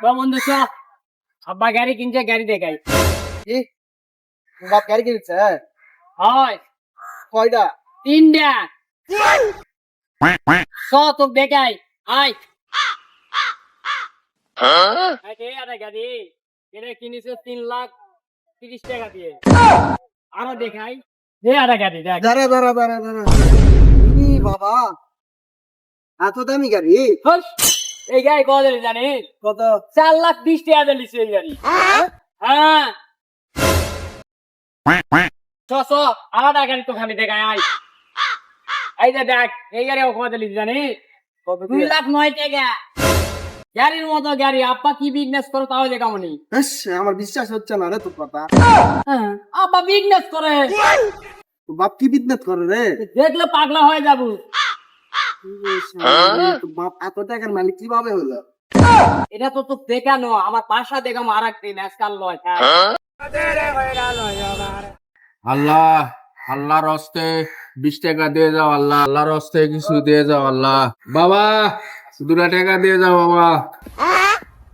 বন্ধু চ আব্বা গাড়ি কিনছে, গাড়ি দেখাই। কি বাপ গাড়ি কিনছে? হয় কয়টা? 3টা। চ তোকে দেখাই, আয়। গাড়ি এটা কিনেছে 3,30,000 টাকা দিয়ে। আরো দেখাই, গাড়ি দেখ। দাঁড়া দাঁড়া দাঁড়া দাঁড়া, বাবা এত দামি গাড়ি? হস, এই গাড়ি কত দিলি জানিস? কত? 4,20,000 টাকা দিলিস এই গাড়ি। হ্যাঁ চ চ, আলাদা গাড়ি তো খালি দেখায়, আয়। এই যে দেখ, এই গাড়ি কত দিলিস জানিস? 2,09,000 টাকা। গাড়ির মতো গাড়ি। আব্বা কি বিজনেস করে তাও দেখামনি। আমার বিশ্বাস হচ্ছে না রে তোর কথা। আব্বা বিজনেস করে, তোর বাপ কি বিজনেস করে রে? দেখলে পাগলা হয়ে যাবো। তোর বাপ এত টাকার মালিক কিভাবে হলো? এটা তো তো দেখানো, আমার পাশা দেখাম আর একদিন আজকাল লয়। আল্লাহ, আল্লাহর হস্তে 20 টাকা দিয়ে যাও আল্লাহ, আল্লাহর হস্তে কিছু দিয়ে যাও আল্লাহ। বাবা 2 টাকা দিয়ে যাও বাবা,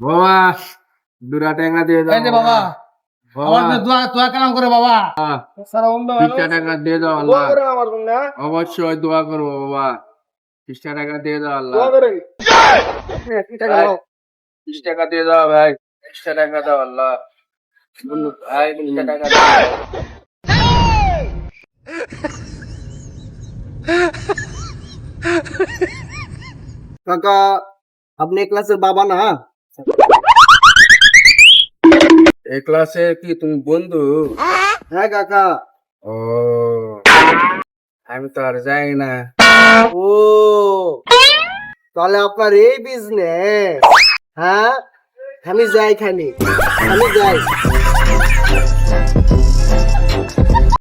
বাবা 2 টাকা দিয়ে যাও বাবা, দোয়া কালাম করে বাবা। 20 টাকা দিয়ে যাও আল্লাহ, অবশ্যই দোয়া করবো বাবা। 20 টাকা দিয়ে যাও আল্লাহ, 20 টাকা দিয়ে যাও ভাই, 20 টাকা দাও আল্লাহ ভাই, 20 টাকা দাও। কাকা আপনি ক্লাসের বাবা না? এই ক্লাসে কি তুমি বন্ধু? হ্যাঁ কাকা। ও আমি তো আর যাই না। ও তাহলে আপনার এই বিজনেস? হ্যাঁ আমি যাই খানি, আমি যাই।